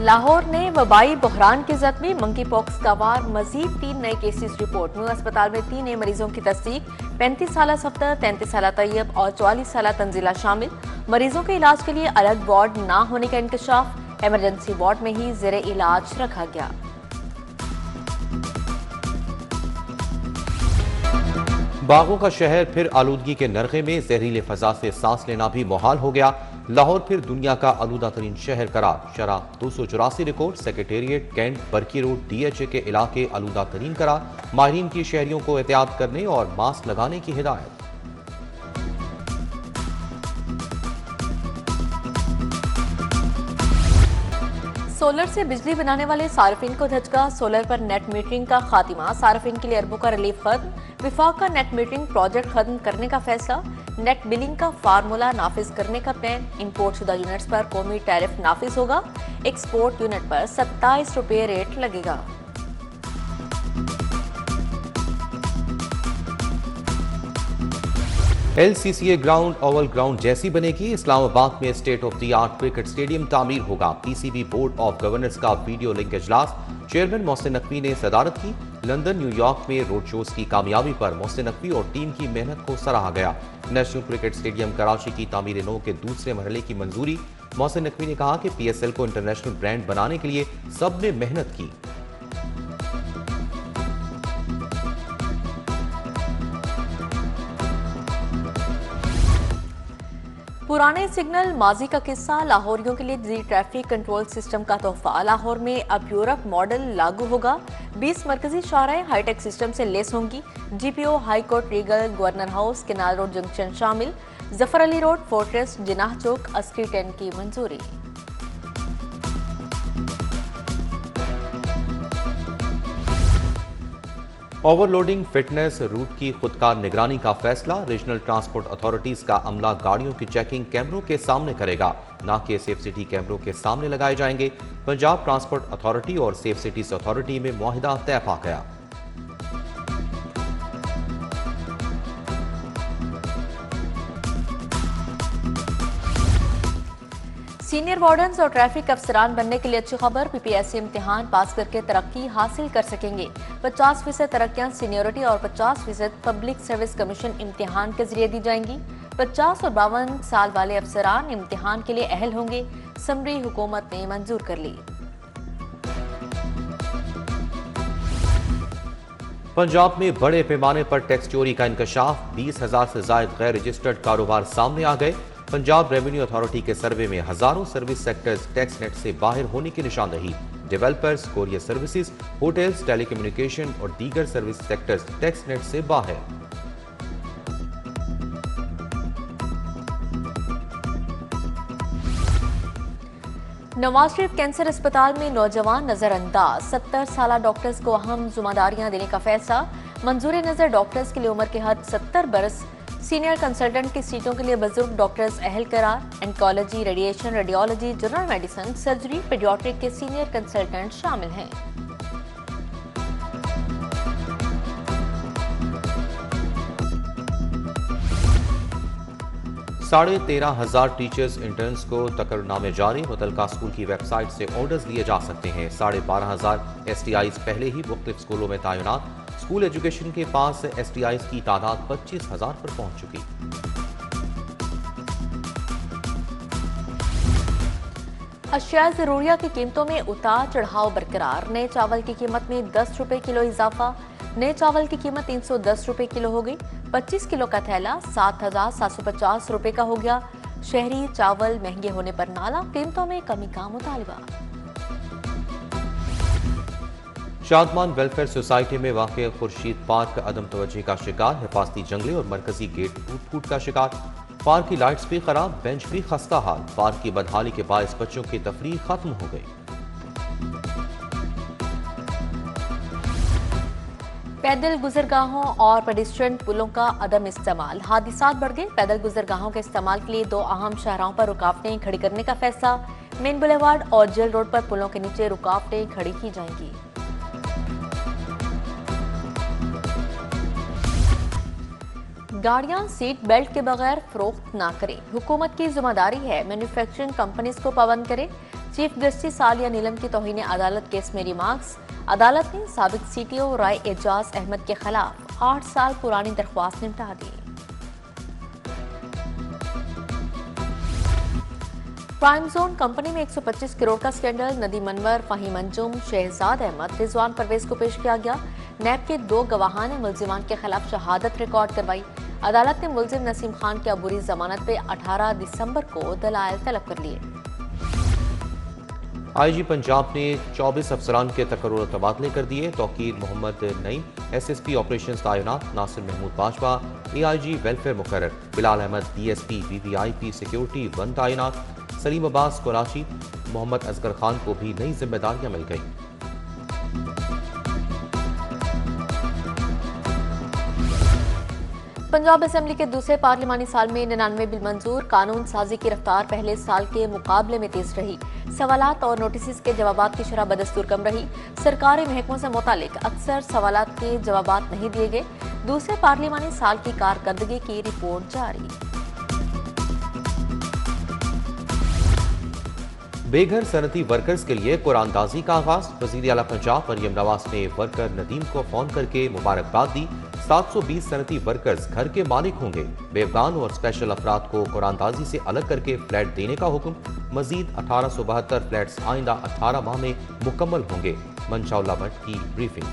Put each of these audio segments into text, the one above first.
लाहौर ने वबाई बहरान की जद में मंकी पॉक्स का वार मजीद 3 नए केसेस रिपोर्ट। न्यू अस्पताल में 3 नए मरीजों की तस्दीक। 35 साल सफदर, 33 साल तैयब और 44 साल तंजीला शामिल। मरीजों के इलाज के लिए अलग वार्ड न होने का इंकशाफ। इमरजेंसी वार्ड में ही जेर इलाज रखा गया। बागों का शहर फिर आलूदगी के नरखे में, जहरीले फजा से सांस लेना भी मुहाल हो गया। लाहौर फिर दुनिया का आलूदा तरीन शहर करार। शराब 284 record. Secretariat, Cantt, Barki road, DHA के इलाके आलूदा तरीन करार। माहिरीन की शहरियों को एहतियात करने और मास्क लगाने की हिदायत। सोलर से बिजली बनाने वाले सार्फिन को झटका। सोलर पर नेट मीटरिंग का खात्मा। सार्फिन के लिए अरबों का रिलीफ खत्म। विफाक का नेट मीटरिंग प्रोजेक्ट खत्म करने का फैसला। नेट बिलिंग का फार्मूला नाफिज करने का प्लान। इंपोर्ट शुदा यूनिट्स पर कौमी टैरिफ नाफिज होगा। एक्सपोर्ट यूनिट पर 27 रुपये रेट लगेगा। LCCA ग्राउंड ओवल ग्राउंड जैसी बनेगी। इस्लामाबाद में state of the art cricket stadium तामीर होगा। PCB बोर्ड ऑफ गवर्नर्स का वीडियो लिंक इजलास। चेयरमैन मोहसिन नकवी ने सदारत की। लंदन, न्यूयॉर्क में रोड शोज की कामयाबी पर मोहसिन नकवी और टीम की मेहनत को सराहा गया। नेशनल क्रिकेट स्टेडियम कराची की तामीर नौ के दूसरे मरहले की मंजूरी। मोहसिन नकवी ने कहा कि PSL को इंटरनेशनल ब्रांड बनाने के लिए सबने मेहनत की। पुराने सिग्नल माजी का किस्सा। लाहौरियों के लिए जी ट्रैफिक कंट्रोल सिस्टम का तोहफा। लाहौर में अब यूरोप मॉडल लागू होगा। 20 मरकजी शाहराएं हाईटेक सिस्टम से लेस होंगी। GPO, high court, Regal, governor house, canal road junction शामिल। जफर अली रोड, फोर्ट्रेस, जिनाह चौक, अस्करी 10 की मंजूरी। ओवरलोडिंग, फिटनेस, रूट की खुदकार निगरानी का फैसला। रीजनल ट्रांसपोर्ट अथॉरिटीज का अमला गाड़ियों की चेकिंग कैमरों के सामने करेगा, ना कि सेफ सिटी कैमरों के सामने लगाए जाएंगे। पंजाब ट्रांसपोर्ट अथॉरिटी और सेफ सिटीज अथॉरिटी में मुआहिदा तय पा गया। सीनियर वार्डन्स और ट्रैफिक अफसरान बनने के लिए अच्छी खबर। PPSC इम्तिहान पास करके तरक्की हासिल कर सकेंगे। 50% तरक्कियां सीनियरिटी और 50% पब्लिक सर्विस कमीशन इम्तिहान के जरिए दी जाएंगी। 50 और 52 साल वाले अफसरान इम्तिहान के लिए अहल होंगे। समरी हुकूमत ने मंजूर कर ली। पंजाब में बड़े पैमाने पर टैक्स चोरी का इंकशाफ। 20,000 से जायद गैर रजिस्टर्ड कारोबार सामने आ गए। पंजाब रेवेन्यू अथॉरिटी के सर्वे में हजारों सर्विस सेक्टर्स टैक्स नेट से बाहर होने की निशानदही। Developers, courier services, hotels, telecommunication और दीगर सर्विस सेक्टर्स टैक्स नेट से बाहर। नवाज शरीफ कैंसर अस्पताल में नौजवान नजरअंदाज। 70 साल डॉक्टर्स को अहम जिम्मेदारियां देने का फैसला। मंजूर नजर डॉक्टर्स के लिए उम्र के हद 70 बरस। सीनियर कंसल्टेंट की सीटों के लिए बुजुर्ग डॉक्टर्स अहल करार। Oncology, radiation, radiology, general medicine, surgery, paediatric के सीनियर कंसल्टेंट शामिल हैं। साढ़े 13,000 टीचर्स इंटर्न्स को तकर्रनामे जारी। मुतलका स्कूल की वेबसाइट से ऑर्डर्स लिए जा सकते हैं। 12,500 STIs पहले ही मुख्तलिफ स्कूलों में तैनात। स्कूल एजुकेशन के पास STIs की तादाद 25,000 पर पहुंच चुकी। अशिया जरूरिया की कीमतों में उतार चढ़ाव बरकरार। नए चावल की कीमत में 10 रुपए किलो इजाफा। नए चावल की कीमत 310 रुपए किलो हो गई। 25 किलो का थैला 7,750 रुपए का हो गया। शहरी चावल महंगे होने पर नाला। कीमतों में कमी का मुतालबा। शादमान वेलफेयर सोसाइटी में वाक़ खुर्शीद पार्क अदम तवज्जो का शिकार। हिफाजती जंगले और मरकजी गेट टूट फूट का शिकार। पार्क की लाइट्स भी खराब, बेंच भी खस्ता हाल। पार्क की बदहाली के बायस बच्चों की तफरीह खत्म हो गई। पैदल गुजरगाहों और पेडिस्ट्रियन पुलों का अदम इस्तेमाल। हादिसात बढ़ गए। पैदल गुजरगाहों के इस्तेमाल के लिए 2 अहम शाहराहों पर रुकावटें खड़ी करने का फैसला। मेन बुलेवार्ड और जेल रोड पर पुलों के नीचे रुकावटें खड़ी की जाएंगी। गाड़ियां सीट बेल्ट के बगैर फरोख्त ना करें। हुकूमत की जिम्मेदारी है मैन्युफैक्चरिंग कंपनीज को पाबंद करे। चीफ जस्टिस सालिया नीलम की तौहीन अदालत केस में रिमार्क्स। अदालत ने साबिक सीटीओ राय एजाज अहमद के खिलाफ 8 साल पुरानी दरख्वास्त निपटा दी। प्राइम जोन कंपनी में 125 करोड़ का स्कैंडल। नदीम अनवर, फहीम अंजुम, शहजाद अहमद, रिजवान परवेज को पेश किया गया। नैब के 2 गवाहां ने मुल्जिमान के खिलाफ शहादत रिकॉर्ड करवाई। अदालत ने मुल्जिम नसीम खान की अबूरी जमानत पे 18 दिसंबर को दलाइल तलब कर लिए। आईजी पंजाब ने 24 अफसरान के तकर्रुर तबादले कर दिए। तौकीर मोहम्मद नईम, एसएसपी ऑपरेशंस तैनात। नासिर महमूद बाजवा, एआईजी वेलफेयर मुकर्रर। Bilal Ahmed, DSP VVIP security 1 तैनात। सलीम अब्बास कराची, मोहम्मद असगर खान को भी नई जिम्मेदारियां मिल गई। पंजाब असेंबली के दूसरे पार्लिमानी साल में 99 बिल मंजूर। कानून साजी की रफ्तार पहले साल के मुकाबले में तेज रही। सवालात और नोटिस के जवाबात की शरह बदस्तूर कम रही। सरकारी महकमों से मुतालिक अक्सर सवालात के जवाबात नहीं दिए गए। दूसरे पार्लिमानी साल की कारकर्दगी की रिपोर्ट जारी। बेघर सनती वर्कर्स के लिए कुरानदाजी का आगाज। वज़ीर आला पंजाब मरियम नवाज ने वर्कर नदीम को फोन करके मुबारकबाद दी। 720 सनती वर्कर्स घर के मालिक होंगे। बेवगान और स्पेशल अफराद को कुरानदाजी से अलग करके फ्लैट देने का हुक्म। मजीद 1872 फ्लैट्स आइंदा 18 माह में मुकम्मल होंगे। मंशाउल्लाह भट्ट की ब्रीफिंग।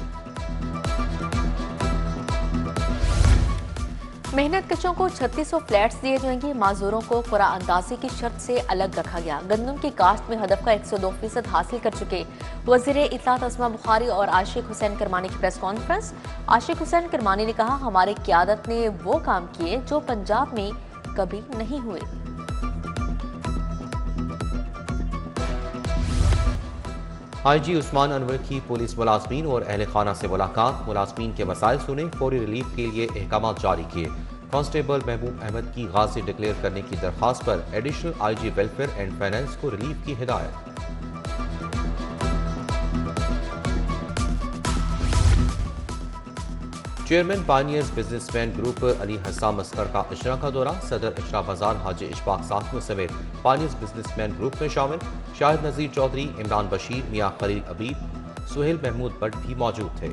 मेहनत कशों को 3600 फ्लैट्स दिए जाएंगे। माजूरों को कुरानदाजी की शर्त से अलग रखा गया। गंदम की काश्त में हदफ का 102% हासिल कर चुके वज़ीर इत्तलात अस्मा बुखारी और आशिक हुसैन करमानी की प्रेस कॉन्फ्रेंस। आशिक हुसैन करमानी ने कहा, हमारी क़यादत ने वो काम किए जो पंजाब में कभी नहीं हुए। आईजी उस्मान अनवर की पुलिस मुलाजमीन और अहल खाना से मुलाकात। मुलाजमीन के मसाइल सुने, फौरी रिलीफ के लिए अहकाम जारी किए। कांस्टेबल महबूब अहमद की गाजी डिक्लेयर करने की दरख्वास्त पर additional IG welfare and finance को रिलीफ की हिदायत। Chairman pioneers businessman group Ali Hassam Asghar का इशरा का दौरा। सदर इशरा बाजार हाजी इशफाक साखम समेत पायनियर्स बिजनेसमैन ग्रुप में शामिल। शाहिद नजीर चौधरी, इमरान बशीर, मियां खलील अबीद, सुहेल महमूद भट्ट भी मौजूद थे।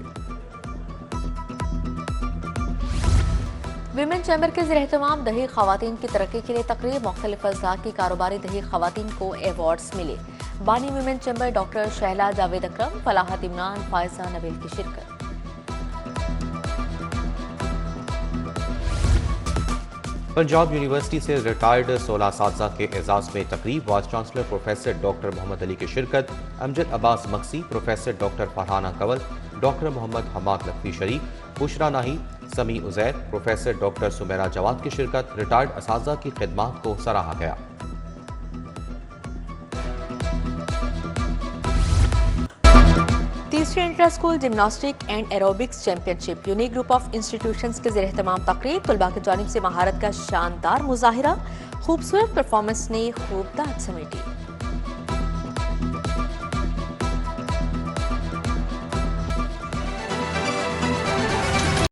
विमेन चैम्बर के ज़ेर-ए-एहतमाम दही खवातीन की तरक्की के लिए तकरीर। मुख्तलिफ अज़्ज़ा की कारोबारी दही खवातीन को एवार्ड्स मिले। बानी women chamber doctor Shahla Javed Akram, Falahat Imran, Faiza Nabeel की शिरकत। पंजाब यूनिवर्सिटी से रिटायर्ड 16 साथीज़ा के एजाज में तकरीब। Vice chancellor professor doctor Mohammad Ali की शिरकत। Amjad Abbas Maksi, professor doctor Farhana Kanwal, doctor Mohammad Hammad Lakhvi Sharif, Bushra Nahi, Sami Uzair, professor doctor Sumera Jawad की शिरकत। रिटायर्ड असातिज़ा की खिदमात को सराहा गया। तीसरी inter school gymnastic and aerobics championship unique group of institutions के ज़ेर-ए-एहतमाम तकरीब। तलबा की जानिब से महारत का शानदार मुजाहिरा, खूबसूरत परफॉर्मेंस ने खूब दाद समेटी।